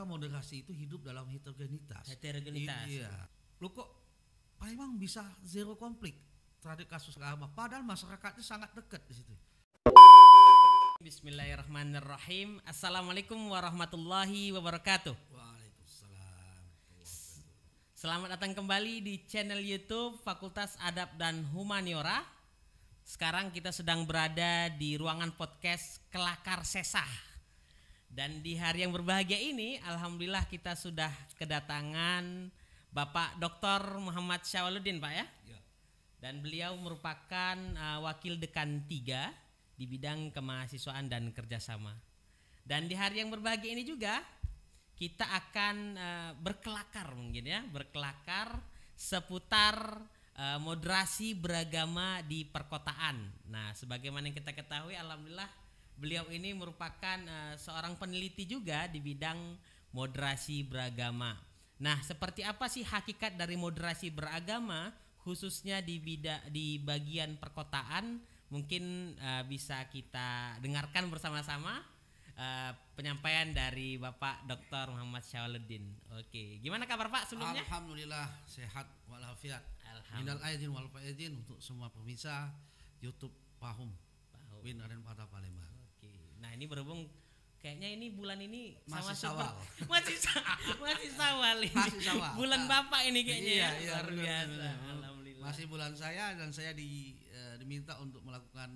kadang-kadang moderasi itu hidup dalam heterogenitas. Iya. Lu kok Pak Imam bisa zero konflik terhadap kasus agama, padahal masyarakatnya sangat dekat di situ. Bismillahirrahmanirrahim. Assalamualaikum warahmatullahi wabarakatuh. Waalaikumsalam. Selamat datang kembali di channel YouTube Fakultas Adab dan Humaniora. Sekarang kita sedang berada di ruangan podcast Kelakar Sesah. Dan di hari yang berbahagia ini, alhamdulillah kita sudah kedatangan Bapak Dr. Muhammad Syawaludin, Pak ya. Dan beliau merupakan wakil dekan 3 di bidang kemahasiswaan dan kerjasama. Dan di hari yang berbahagia ini juga kita akan berkelakar mungkin ya, berkelakar seputar moderasi beragama di perkotaan. Nah, sebagaimana yang kita ketahui, alhamdulillah beliau ini merupakan seorang peneliti juga di bidang moderasi beragama. Nah, seperti apa sih hakikat dari moderasi beragama khususnya di bagian perkotaan? Mungkin bisa kita dengarkan bersama-sama penyampaian dari Bapak Dr. Muhammad Syawaludin. Oke, gimana kabar Pak sebelumnya? Alhamdulillah sehat walafiat. Minal aidin wal faizin untuk semua pemirsa YouTube Pahum. Win Raden Patah Palembang. Oke. Nah, ini berhubung kayaknya ini bulan ini masih Syawal. Masih Syawal ini. Masih Syawal. Bulan Bapak ini kayaknya iya, luar biasa. Alhamdulillah. Masih bulan saya dan saya diminta untuk melakukan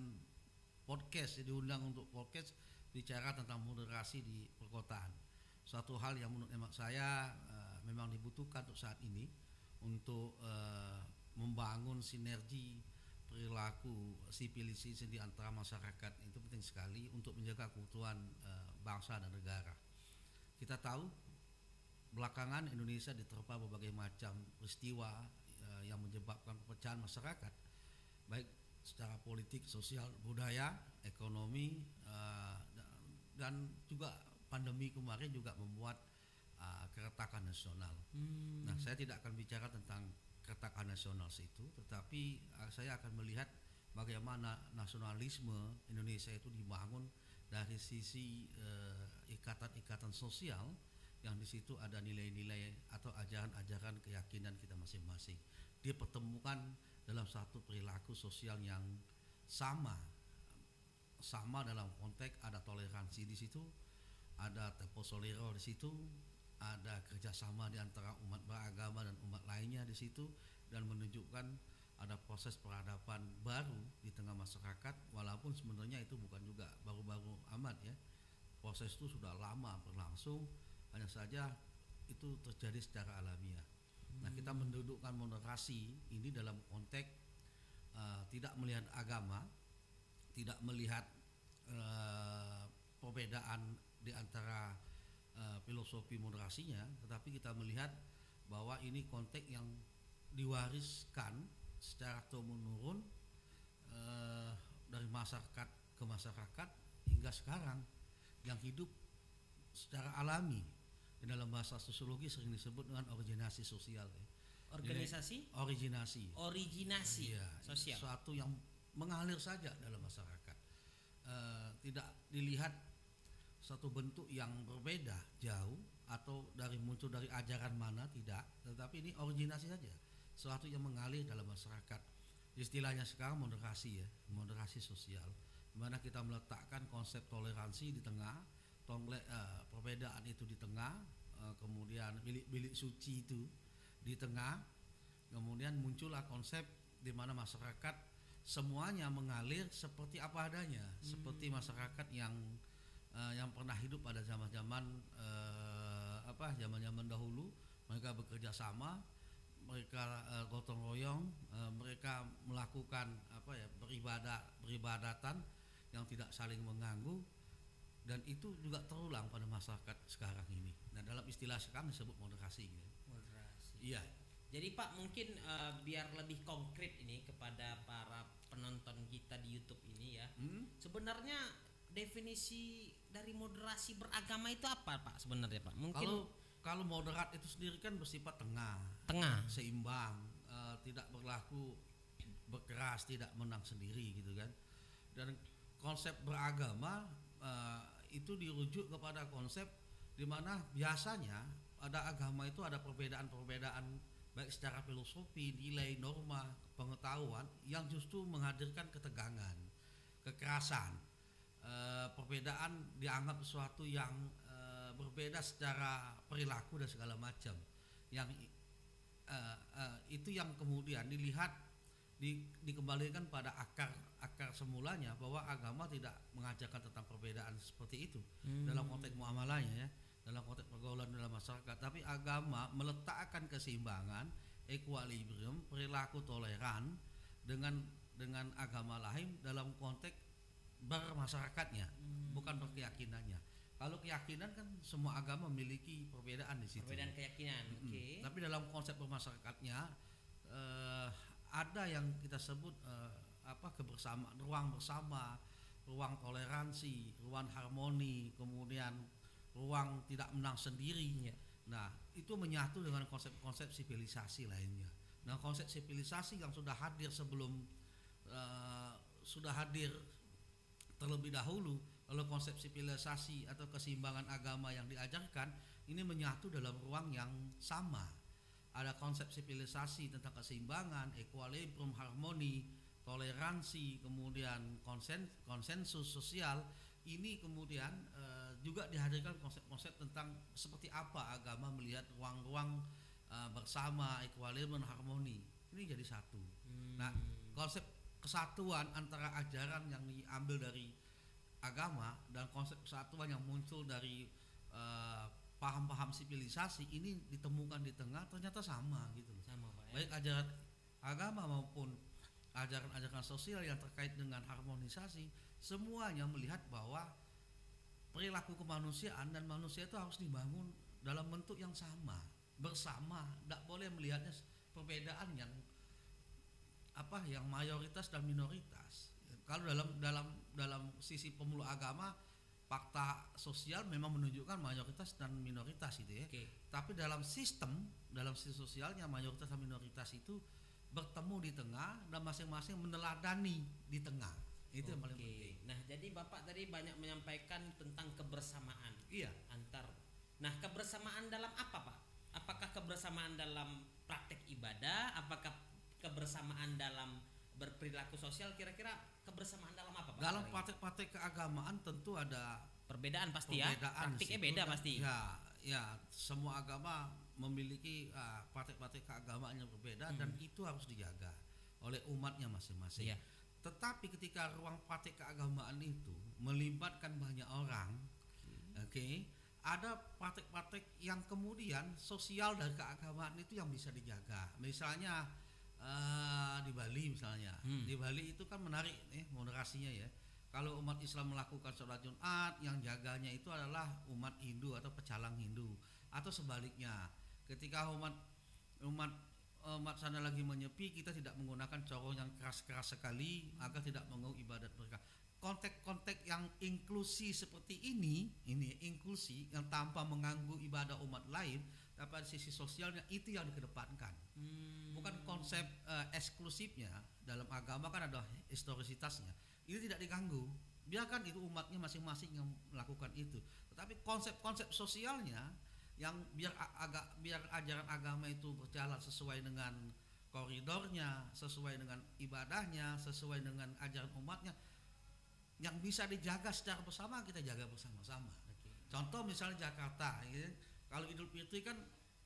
podcast, diundang untuk podcast bicara tentang moderasi di perkotaan. Suatu hal yang menurut emak saya memang dibutuhkan untuk saat ini untuk membangun sinergi perilaku sivilisasi di antara masyarakat. Itu penting sekali untuk menjaga keutuhan bangsa dan negara. Kita tahu belakangan Indonesia diterpa berbagai macam peristiwa yang menyebabkan perpecahan masyarakat, baik secara politik, sosial, budaya, ekonomi, dan juga pandemi kemarin juga membuat keretakan nasional. Nah, saya tidak akan bicara tentang keretakan nasional itu, tetapi saya akan melihat bagaimana nasionalisme Indonesia itu dibangun dari sisi ikatan-ikatan sosial yang di situ ada nilai-nilai atau ajaran-ajaran keyakinan kita masing-masing. Dipertemukan dalam satu perilaku sosial yang sama dalam konteks ada toleransi di situ, ada teposolero di situ, ada kerjasama di antara umat beragama dan umat lainnya di situ, dan menunjukkan ada proses peradaban baru di tengah masyarakat, walaupun sebenarnya itu bukan juga baru-baru amat ya. Proses itu sudah lama berlangsung, hanya saja itu terjadi secara alamiah. Nah, kita mendudukkan moderasi ini dalam konteks tidak melihat agama, tidak melihat perbedaan di antara filosofi moderasinya, tetapi kita melihat bahwa ini konteks yang diwariskan secara turun-menurun dari masyarakat ke masyarakat hingga sekarang, yang hidup secara alami. Di dalam bahasa sosiologi sering disebut dengan originasi sosial. Originasi iya, sosial. Sesuatu yang mengalir saja dalam masyarakat, tidak dilihat satu bentuk yang berbeda jauh atau muncul dari ajaran mana, tidak, tetapi ini originasi saja, sesuatu yang mengalir dalam masyarakat. Istilahnya sekarang moderasi ya, moderasi sosial, di mana kita meletakkan konsep toleransi di tengah, perbedaan itu di tengah, kemudian bilik suci itu di tengah, kemudian muncullah konsep di mana masyarakat semuanya mengalir seperti apa adanya, seperti masyarakat yang pernah hidup pada zaman-zaman zaman-zaman dahulu. Mereka bekerja sama, mereka gotong royong, mereka melakukan beribadatan yang tidak saling mengganggu, dan itu juga terulang pada masyarakat sekarang ini. Nah, dalam istilah sekarang disebut moderasi. Moderasi. Iya. Jadi Pak, mungkin biar lebih konkret ini kepada para penonton kita di YouTube ini ya. Sebenarnya definisi dari moderasi beragama itu apa Pak sebenarnya Pak? Mungkin kalau moderat itu sendiri kan bersifat tengah, seimbang, tidak berlaku berkeras, tidak menang sendiri gitu kan. Dan konsep beragama itu dirujuk kepada konsep di mana biasanya ada agama itu ada perbedaan-perbedaan baik secara filosofi, nilai, norma, pengetahuan yang justru menghadirkan ketegangan, kekerasan. Perbedaan dianggap sesuatu yang berbeda secara perilaku dan segala macam. Yang itu yang kemudian dilihat dikembalikan pada akar semulanya, bahwa agama tidak mengajarkan tentang perbedaan seperti itu dalam konteks muamalahnya ya, dalam konteks pergaulan dalam masyarakat, tapi agama meletakkan keseimbangan, equilibrium, perilaku toleran dengan agama lain dalam konteks bermasyarakatnya, bukan berkeyakinannya. Kalau keyakinan kan semua agama memiliki perbedaan di situ. Perbedaan keyakinan. Oke. Tapi dalam konsep bermasyarakatnya ada yang kita sebut kebersamaan, ruang bersama, ruang toleransi, ruang harmoni, kemudian ruang tidak menang sendiri. Ya. Nah, itu menyatu dengan konsep-konsep sivilisasi lainnya. Nah, konsep sivilisasi yang sudah hadir terlebih dahulu, lalu konsep sivilisasi atau keseimbangan agama yang diajarkan ini menyatu dalam ruang yang sama. Ada konsep sivilisasi tentang keseimbangan, equilibrium, harmoni, toleransi, kemudian konsensus sosial. Ini kemudian juga dihadirkan konsep-konsep tentang seperti apa agama melihat ruang-ruang bersama, equilibrium, harmoni. Ini jadi satu. Nah, konsep kesatuan antara ajaran yang diambil dari agama dan konsep kesatuan yang muncul dari paham-paham sivilisasi ini ditemukan di tengah, ternyata sama gitu loh. Sama, Pak, ya? Baik ajaran agama maupun ajaran-ajaran sosial yang terkait dengan harmonisasi, semuanya melihat bahwa perilaku kemanusiaan dan manusia itu harus dibangun dalam bentuk yang sama, bersama, tidak boleh melihatnya perbedaan yang mayoritas dan minoritas. Kalau dalam sisi pemeluk agama, fakta sosial memang menunjukkan mayoritas dan minoritas itu ya. Okay. Tapi dalam sisi sosialnya mayoritas dan minoritas itu bertemu di tengah dan masing-masing meneladani di tengah. Itu yang paling penting. Nah, jadi Bapak tadi banyak menyampaikan tentang kebersamaan. Iya. Nah, kebersamaan dalam apa, Pak? Apakah kebersamaan dalam praktek ibadah? Apakah kebersamaan dalam berperilaku sosial? Kira-kira kebersamaan dalam apa, Pak? Dalam praktek-praktek keagamaan tentu ada perbedaan pasti ya. Praktiknya beda pasti. Ya, semua agama memiliki praktek-praktek keagamaan yang berbeda dan itu harus dijaga oleh umatnya masing-masing. Iya. Tetapi ketika ruang praktek keagamaan itu melibatkan banyak orang, ada praktek-praktek yang kemudian sosial dari keagamaan itu yang bisa dijaga. Misalnya di Bali misalnya, di Bali itu kan menarik moderasinya ya. Kalau umat Islam melakukan sholat Jumat, yang jaganya itu adalah umat Hindu atau pecalang Hindu, atau sebaliknya. Ketika umat sana lagi menyepi, kita tidak menggunakan corong yang keras-keras sekali agar tidak mengganggu ibadat mereka. Konteks-konteks yang inklusi seperti ini inklusi yang tanpa mengganggu ibadah umat lain, tapi dari sisi sosialnya itu yang dikedepankan. Bukan konsep eksklusifnya. Dalam agama kan ada historisitasnya. Ini tidak diganggu. Biarkan itu umatnya masing-masing yang melakukan itu. Tetapi konsep-konsep sosialnya yang biar ajaran agama itu berjalan sesuai dengan koridornya, sesuai dengan ibadahnya, sesuai dengan ajaran umatnya, yang bisa dijaga secara bersama, kita jaga bersama-sama. Contoh misalnya Jakarta, kalau Idul Fitri kan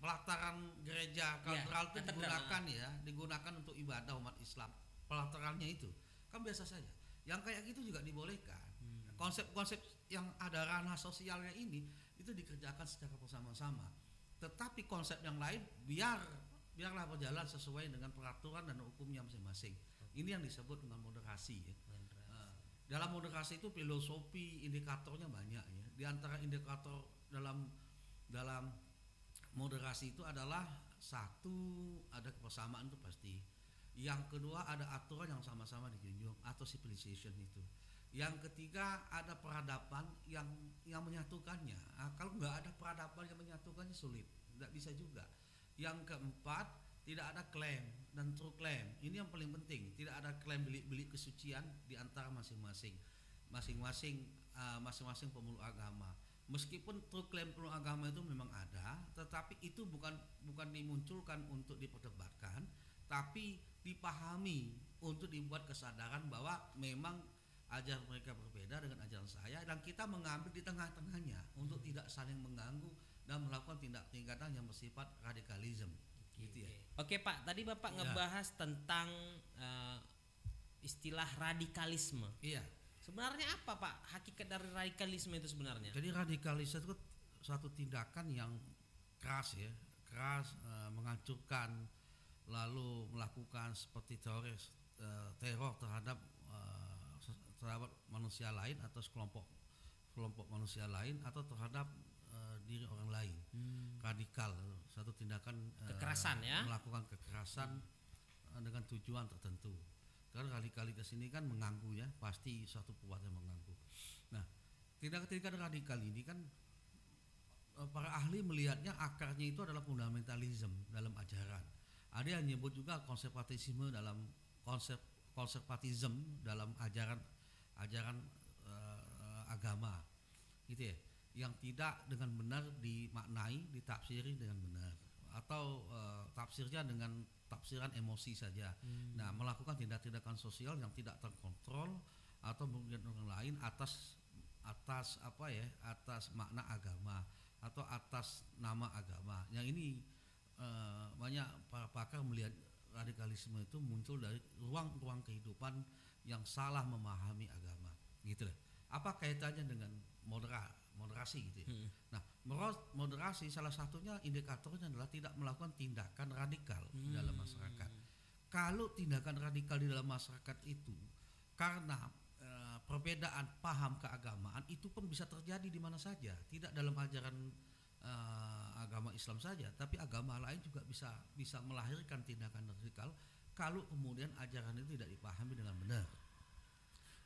pelataran gereja katedral itu digunakan untuk ibadah umat Islam. Pelatarannya itu kan biasa saja. Yang kayak gitu juga dibolehkan. Konsep-konsep yang ada ranah sosialnya ini itu dikerjakan secara bersama-sama. Tetapi konsep yang lain biarlah berjalan sesuai dengan peraturan dan hukumnya masing-masing. Ini yang disebut dengan moderasi ya. Dalam moderasi itu filosofi indikatornya banyak ya. Di antara indikator dalam moderasi itu adalah satu, ada kebersamaan itu pasti. Yang kedua, ada aturan yang sama-sama dijunjung atau civilization itu. Yang ketiga, ada peradaban yang menyatukannya. Kalau nggak ada peradaban yang menyatukannya sulit, nggak bisa juga. Yang keempat, tidak ada klaim dan true claim. Ini yang paling penting. Tidak ada klaim bilik-bilik kesucian di antara masing-masing pemeluk agama. meskipun true claim agama itu memang ada, tetapi itu bukan dimunculkan untuk diperdebatkan, tapi dipahami untuk dibuat kesadaran bahwa memang ajaran mereka berbeda dengan ajaran saya, dan kita mengambil di tengah-tengahnya untuk tidak saling mengganggu dan melakukan tindak-tindakan yang bersifat radikalisme. Gitu ya. Oke Pak, tadi Bapak ngebahas tentang istilah radikalisme. Iya. Sebenarnya apa Pak hakikat dari radikalisme itu sebenarnya? Jadi radikalisme itu suatu tindakan yang keras ya, menghancurkan, lalu melakukan seperti teror terhadap manusia lain atau kelompok manusia lain atau terhadap diri orang lain. Radikal, satu tindakan kekerasan ya, melakukan kekerasan dengan tujuan tertentu. Karena radikalitas ini kan mengganggu ya, pasti suatu perbuatan mengganggu. Nah, tindakan radikal ini kan para ahli melihatnya akarnya itu adalah fundamentalisme dalam ajaran. Ada yang menyebut juga konservatisme dalam konservatisme dalam ajaran agama, gitu ya, yang tidak dengan benar dimaknai, ditafsiri dengan benar, atau tafsirnya dengan tafsiran emosi saja. Nah, melakukan tindakan sosial yang tidak terkontrol atau mungkin orang lain atas makna agama atau atas nama agama. Yang ini banyak para pakar melihat radikalisme itu muncul dari ruang-ruang kehidupan yang salah memahami agama, gitu lah. Apa kaitannya dengan moderasi gitu ya? Nah, moderasi salah satunya indikatornya adalah tidak melakukan tindakan radikal dalam masyarakat. Kalau tindakan radikal di dalam masyarakat itu karena perbedaan paham keagamaan, itu pun bisa terjadi di mana saja, tidak dalam ajaran agama Islam saja, tapi agama lain juga bisa melahirkan tindakan radikal kalau kemudian ajaran itu tidak dipahami dengan benar.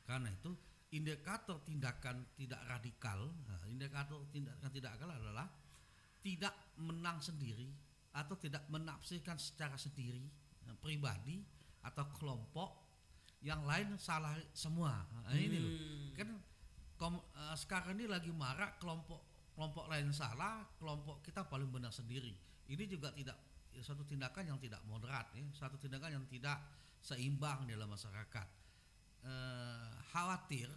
Karena itu indikator tindakan tidak radikal, indikator tindakan tidak radikal adalah tidak menang sendiri atau tidak menafsirkan secara sendiri pribadi atau kelompok yang lain salah semua. Ini loh, kan sekarang ini lagi marak kelompok lain salah, kelompok kita paling benar sendiri. Ini juga suatu tindakan yang tidak moderat ya, suatu tindakan yang tidak seimbang dalam masyarakat. Khawatir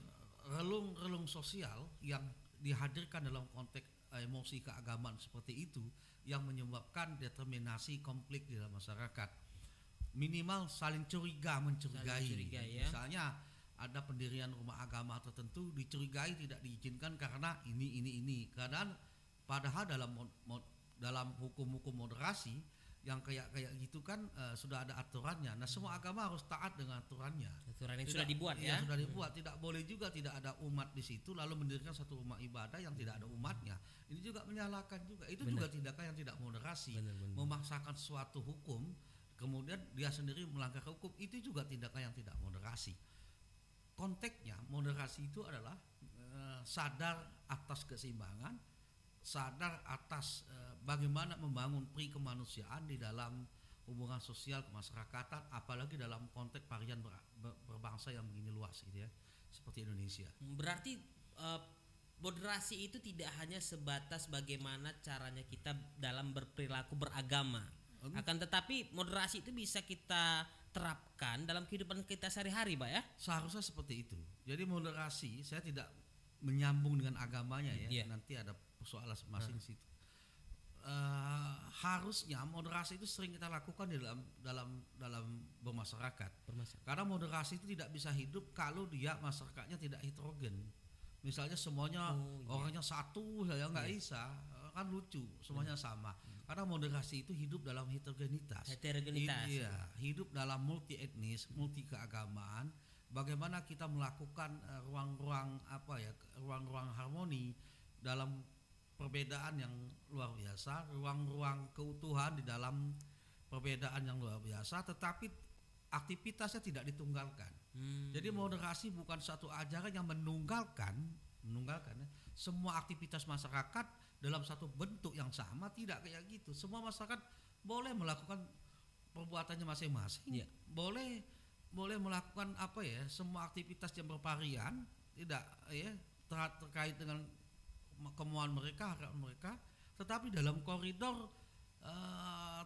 relung sosial yang dihadirkan dalam konteks emosi keagamaan seperti itu yang menyebabkan determinasi konflik di dalam masyarakat. Minimal saling mencurigai ya. Misalnya ada pendirian rumah agama tertentu dicurigai tidak diizinkan karena ini. Padahal dalam hukum-hukum moderasi yang kayak gitu kan sudah ada aturannya. Nah, semua agama harus taat dengan aturannya. Aturan yang sudah dibuat ya. Sudah dibuat. Tidak boleh juga tidak ada umat di situ lalu mendirikan satu rumah ibadah yang tidak ada umatnya. Ini juga menyalahkan juga. Itu juga tindakan yang tidak moderasi. Memaksakan suatu hukum kemudian dia sendiri melanggar hukum, itu juga tindakan yang tidak moderasi. Konteksnya moderasi itu adalah sadar atas keseimbangan, sadar atas bagaimana membangun pri kemanusiaan di dalam hubungan sosial kemasyarakatan, apalagi dalam konteks varian berbangsa yang begini luas gitu ya, seperti Indonesia. Berarti moderasi itu tidak hanya sebatas bagaimana caranya kita dalam berperilaku beragama, akan tetapi moderasi itu bisa kita terapkan dalam kehidupan kita sehari-hari, Pak ya? Seharusnya seperti itu. Jadi moderasi, saya tidak menyambung dengan agamanya ya, nanti ada persoalan masing situ. Harusnya moderasi itu sering kita lakukan di dalam bermasyarakat. Karena moderasi itu tidak bisa hidup kalau dia masyarakatnya tidak heterogen. Misalnya semuanya orangnya satu, ya nggak bisa, kan lucu, semuanya sama. Karena moderasi itu hidup dalam heterogenitas. Iya, hidup dalam multi etnis, multi keagamaan. Bagaimana kita melakukan ruang-ruang harmoni dalam perbedaan yang luar biasa, ruang-ruang keutuhan di dalam perbedaan yang luar biasa, tetapi aktivitasnya tidak ditunggalkan. Jadi moderasi bukan satu ajaran yang menunggalkan semua aktivitas masyarakat dalam satu bentuk yang sama, tidak kayak gitu. Semua masyarakat boleh melakukan perbuatannya masing-masing, boleh melakukan semua aktivitas yang bervarian, tidak ya terkait dengan kemauan mereka, harapan mereka, tetapi dalam koridor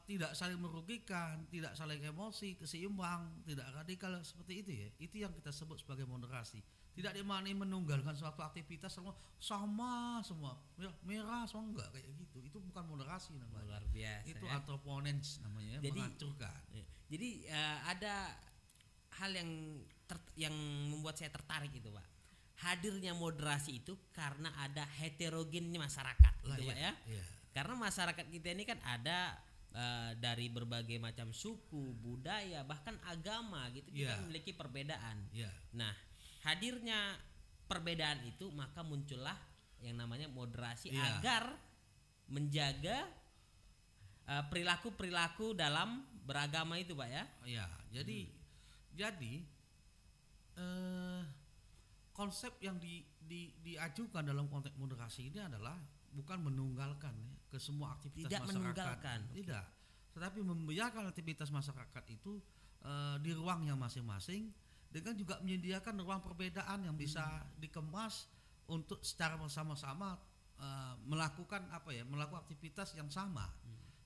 tidak saling merugikan, tidak saling emosi, keseimbang, tidak radikal seperti itu ya. Itu yang kita sebut sebagai moderasi. Tidak dimaknai menunggalkan suatu aktivitas sama semua merah semua, enggak kayak gitu. Itu bukan moderasi namanya. Luar biasa. Itu ya. anthroponence namanya, menghancurkan. Jadi ada hal yang membuat saya tertarik itu, Pak. Hadirnya moderasi itu karena ada heterogennya masyarakat, gitu, Pak ya. Iya. Karena masyarakat kita ini kan ada dari berbagai macam suku, budaya, bahkan agama gitu, kita memiliki perbedaan. Nah, hadirnya perbedaan itu maka muncullah yang namanya moderasi agar menjaga perilaku-perilaku dalam beragama itu, Pak ya. Iya, jadi konsep yang diajukan dalam konteks moderasi ini adalah bukan menunggalkan ya, ke semua aktivitas tidak masyarakat. Menunggalkan. Tidak. Tetapi membiarkan aktivitas masyarakat itu di ruangnya masing-masing, dengan juga menyediakan ruang perbedaan yang bisa dikemas untuk secara bersama-sama melakukan melakukan aktivitas yang sama.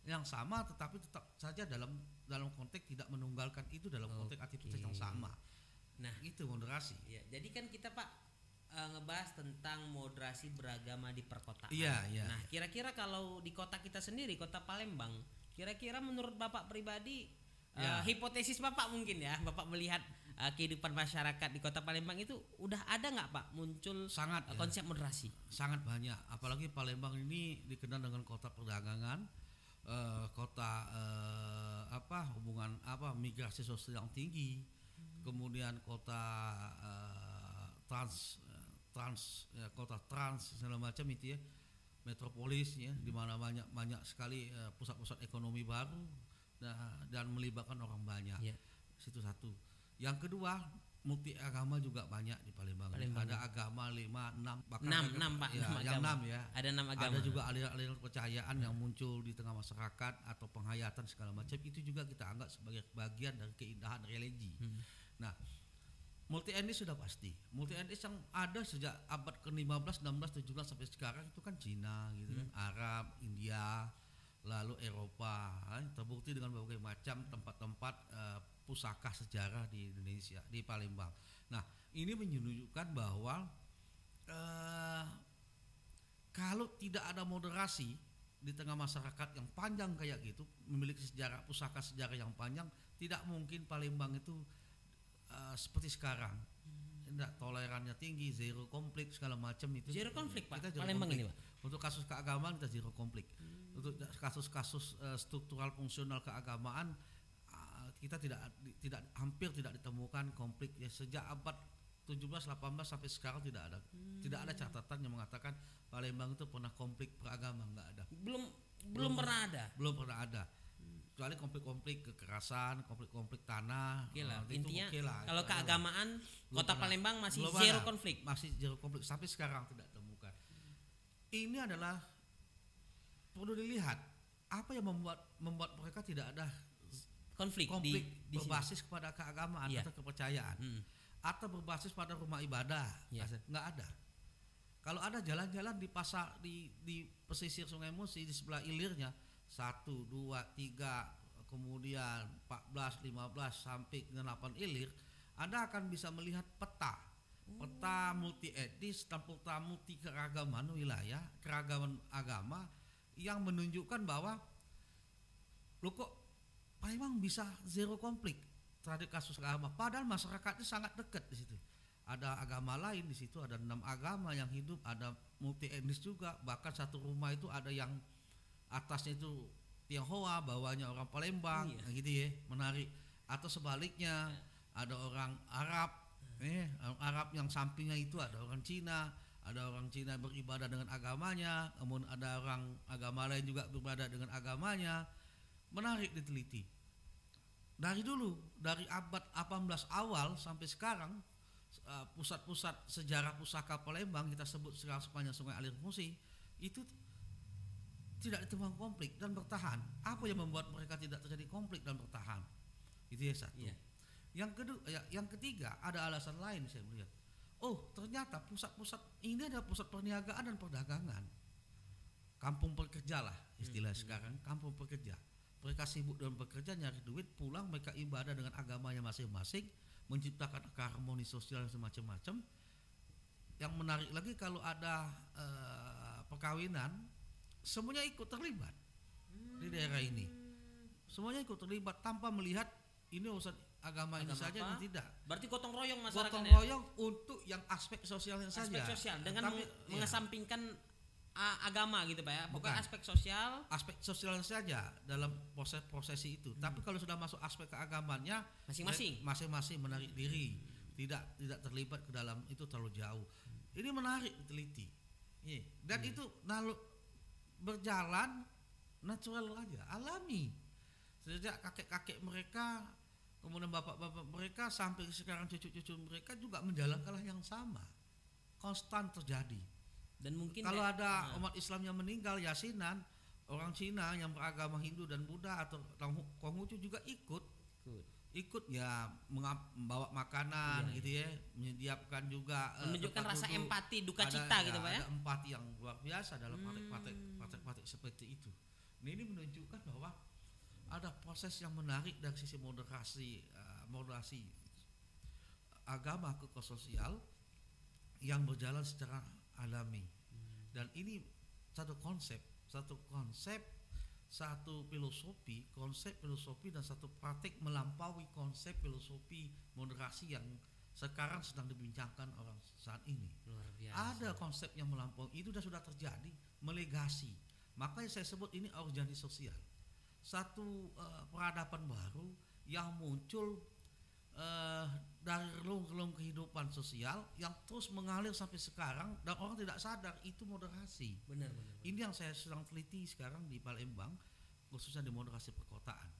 Yang sama tetapi tetap saja dalam konteks tidak menunggalkan itu dalam konteks aktivitas yang sama. Nah, itu moderasi. Ya, jadi kan kita Pak ngebahas tentang moderasi beragama di perkotaan. Iya. Nah, kira-kira kalau di kota kita sendiri, Kota Palembang, kira-kira menurut Bapak pribadi, hipotesis Bapak mungkin ya, Bapak melihat kehidupan masyarakat di Kota Palembang itu udah ada nggak Pak muncul konsep moderasi? Sangat banyak, apalagi Palembang ini dikenal dengan kota perdagangan, kota hubungan migrasi sosial yang tinggi, kemudian kota kota trans segala macam itu ya, metropolis ya, di mana banyak sekali pusat-pusat ekonomi baru dan melibatkan orang banyak. Situ satu. Yang kedua, multi agama juga banyak di Palembang. Ada agama 5, 6 bahkan 6 Pak. Yang 6 ya. Ada 6 agama. Ada juga aliran kepercayaan yang muncul di tengah masyarakat atau penghayatan segala macam, itu juga kita anggap sebagai bagian dari keindahan religi. Nah, multi etnis sudah pasti. Multi etnis yang ada sejak abad ke-15, 16, 17 sampai sekarang itu kan Cina gitu kan, Arab, India, lalu Eropa, terbukti dengan berbagai macam tempat-tempat pusaka sejarah di Indonesia, di Palembang. Nah, ini menunjukkan bahwa kalau tidak ada moderasi di tengah masyarakat yang panjang kayak gitu, memiliki pusaka sejarah yang panjang, tidak mungkin Palembang itu seperti sekarang. Tidak, tolerannya tinggi, zero konflik segala macam itu. Zero konflik Pak. Kita Palembang konflik. ini Pak. Untuk kasus keagamaan kita zero konflik. Untuk kasus-kasus struktural fungsional keagamaan kita hampir tidak ditemukan konflik ya, sejak abad 17 18 sampai sekarang tidak ada catatan yang mengatakan Palembang itu pernah konflik beragama, enggak ada. Belum pernah ada. Kecuali konflik-konflik kekerasan, konflik tanah. Intinya kalau keagamaan Kota Palembang masih zero konflik. Masih zero konflik sampai sekarang tidak temukan. Ini adalah perlu dilihat apa yang membuat mereka tidak ada konflik di berbasis kepada keagamaan atau kepercayaan, atau berbasis pada rumah ibadah. Nggak ada. Kalau ada jalan-jalan di pasar di pesisir Sungai Musi di sebelah ilirnya 1, 2, 3, kemudian 14, 15 sampai ke 8 ilir, Anda akan bisa melihat peta multi etnis dan peta multi keragaman wilayah, keragaman agama yang menunjukkan bahwa kok Palembang bisa zero konflik terhadap kasus agama, padahal masyarakatnya sangat dekat di situ. Ada agama lain di situ, ada 6 agama yang hidup, ada multi etnis juga, bahkan satu rumah itu ada yang atasnya itu Tionghoa, bawahnya orang Palembang, gitu ya, menarik. Atau sebaliknya, ada orang Arab, Arab yang sampingnya itu ada orang Cina, ada orang Cina beribadah dengan agamanya, kemudian ada orang agama lain juga beribadah dengan agamanya. Menarik diteliti. Dari dulu, dari abad 18 awal sampai sekarang, pusat-pusat sejarah pusaka Palembang kita sebut sepanjang Sungai Alir Musi itu tidak ditemukan konflik dan bertahan. Apa yang membuat mereka tidak terjadi konflik dan bertahan? Itu ya satu. Yang ketiga ada alasan lain saya melihat. oh ternyata pusat-pusat ini adalah pusat perniagaan dan perdagangan. Kampung pekerja lah istilah sekarang, kampung pekerja. Mereka sibuk dengan bekerja, nyari duit, pulang mereka ibadah dengan agamanya masing-masing, menciptakan harmoni sosial semacam-macam. Yang menarik lagi kalau ada perkawinan, semuanya ikut terlibat di daerah ini. Semuanya ikut terlibat tanpa melihat ini urusan agama ini saja apa? dan tidak. Berarti gotong royong masyarakatnya. Gotong royong untuk yang aspek sosialnya saja. Aspek sosial dengan mengesampingkan agama gitu Pak ya. Bukan Bukan. aspek sosial. Aspek sosial saja dalam prosesi itu. Tapi kalau sudah masuk aspek keagamannya masing-masing menarik diri, tidak terlibat ke dalam itu terlalu jauh. Ini menarik diteliti. Dan itu berjalan natural aja, alami. Sejak kakek-kakek mereka, kemudian bapak-bapak mereka sampai sekarang cucu-cucu mereka juga menjalankan yang sama. Konstan terjadi. Dan mungkin kalau ada umat Islam yang meninggal yasinan, orang Cina yang beragama Hindu dan Buddha atau Konghucu juga ikut ya membawa makanan gitu ya, menyediakan juga menunjukkan rasa empati, duka cita gitu Pak ya. Ada empati yang luar biasa dalam praktek seperti itu. Ini menunjukkan bahwa ada proses yang menarik dari sisi moderasi agama ke sosial yang berjalan secara alami. Dan ini satu konsep, satu filosofi, konsep filosofi dan satu praktik melampaui konsep filosofi moderasi yang sekarang sedang dibincangkan orang saat ini. Luar biasa. Ada konsep yang melampaui itu sudah terjadi, melegasi. Makanya saya sebut ini organisasi sosial. Satu peradaban baru yang muncul dari relung-relung kehidupan sosial yang terus mengalir sampai sekarang dan orang tidak sadar itu moderasi. Benar. Ini yang saya sedang teliti sekarang di Palembang, khususnya di moderasi perkotaan.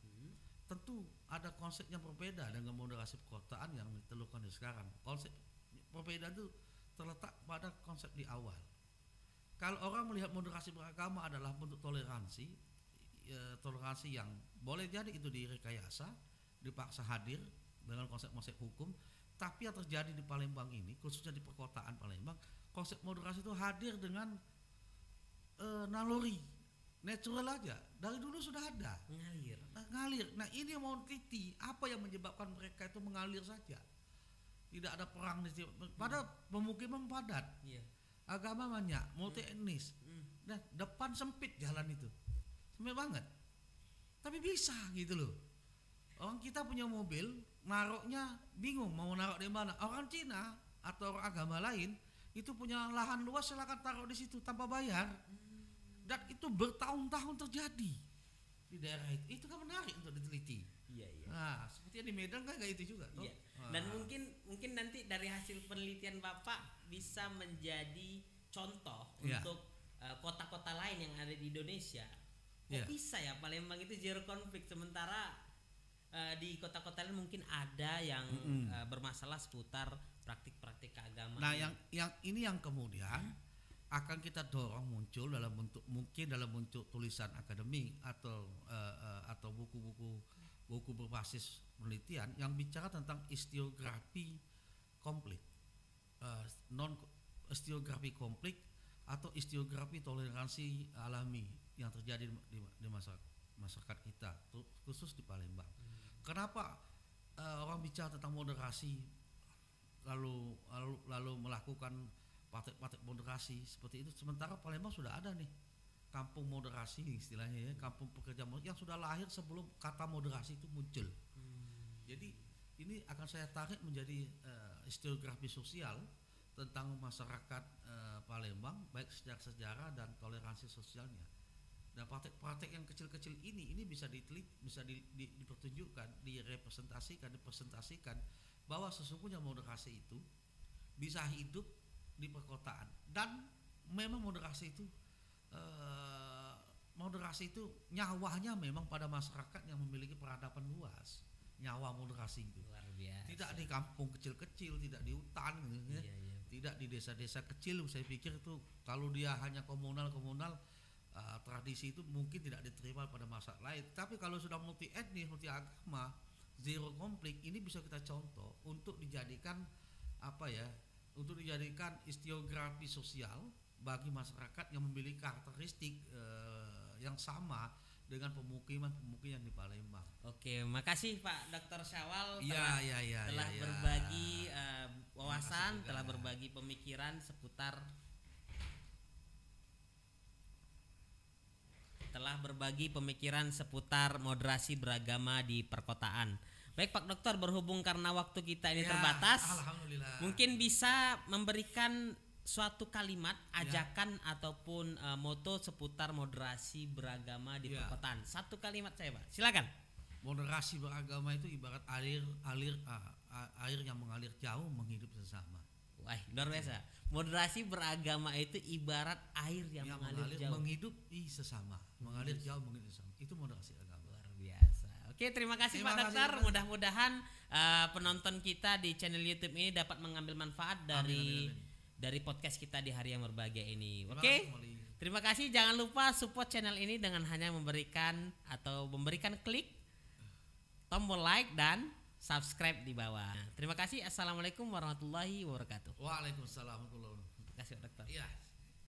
Tentu ada konsep yang berbeda dengan moderasi perkotaan yang ditelukan di sekarang. Konsep perbedaan itu terletak pada konsep di awal. Kalau orang melihat moderasi beragama adalah bentuk toleransi yang boleh jadi itu direkayasa, dipaksa hadir dengan konsep-konsep hukum, tapi yang terjadi di Palembang ini, khususnya di perkotaan Palembang, konsep moderasi itu hadir dengan naluri, natural aja, dari dulu sudah ada, ngalir. Nah ini yang mau teliti, apa yang menyebabkan mereka itu mengalir saja, tidak ada perang di situ, pada pemukiman padat, agama banyak, multi etnis, dan depan sempit jalan itu, sempit banget, tapi bisa gitu loh. Orang kita punya mobil, naruhnya bingung mau naruh di mana. Orang Cina atau orang agama lain itu punya lahan luas, silakan taruh di situ tanpa bayar. Dan itu bertahun-tahun terjadi di daerah itu. Itu kan menarik untuk diteliti. Iya. Nah, seperti di Medan kan kayak itu juga. Iya. Dan mungkin nanti dari hasil penelitian Bapak bisa menjadi contoh untuk kota-kota lain yang ada di Indonesia. Kok bisa ya Palembang itu zero konflik, sementara di kota-kota lain mungkin ada yang bermasalah seputar praktik-praktik keagamaan. Nah, yang ini yang kemudian akan kita dorong muncul dalam bentuk tulisan akademik atau buku berbasis penelitian yang bicara tentang historiografi konflik, historiografi konflik atau historiografi toleransi alami yang terjadi di masyarakat kita, khusus di Palembang. Kenapa orang bicara tentang moderasi lalu melakukan praktek-praktek moderasi seperti itu, sementara Palembang sudah ada nih kampung moderasi istilahnya ya, kampung pekerja yang sudah lahir sebelum kata moderasi itu muncul. Jadi ini akan saya tarik menjadi historiografi sosial tentang masyarakat Palembang, baik secara sejarah dan toleransi sosialnya. Dan praktek-praktek yang kecil-kecil ini bisa diteliti, bisa dipertunjukkan, dipresentasikan bahwa sesungguhnya moderasi itu bisa hidup di perkotaan. Dan memang moderasi itu nyawanya memang pada masyarakat yang memiliki peradaban luas. Nyawa moderasi itu luar biasa. Tidak di kampung kecil-kecil, tidak di hutan gitu, tidak di desa-desa kecil. Saya pikir itu kalau dia hanya komunal tradisi itu mungkin tidak diterima pada masyarakat lain. Tapi kalau sudah multi etnis, multi agama, zero konflik, ini bisa kita contoh untuk dijadikan untuk dijadikan historiografi sosial bagi masyarakat yang memiliki karakteristik yang sama dengan pemukiman-pemukiman di Palembang. Oke, makasih Pak Dr. Syawal Iya, telah ya. berbagi wawasan, juga. telah berbagi pemikiran seputar moderasi beragama di perkotaan. Baik Pak Dokter, berhubung karena waktu kita ini terbatas, Alhamdulillah. mungkin bisa memberikan suatu kalimat ajakan ataupun moto seputar moderasi beragama di perkotaan. Satu kalimat saya Pak, silakan. Moderasi beragama itu ibarat air yang mengalir jauh menghidup sesama. Wah, luar biasa. Moderasi beragama itu ibarat air yang mengalir jauh menghidupi sesama, mengalir jauh menghidupi sesama. Itu moderasi agama. Luar biasa. Oke, terima kasih Terima Pak kasih, Dokter. Mas. Mudah-mudahan penonton kita di channel YouTube ini dapat mengambil manfaat dari podcast kita di hari yang berbahagia ini. Oke. Terima kasih. Jangan lupa support channel ini dengan hanya memberikan klik tombol like dan subscribe di bawah. Terima kasih. Assalamualaikum warahmatullahi wabarakatuh. Waalaikumsalam warahmatullahi wabarakatuh. Terima kasih Pak Dokter. Iya.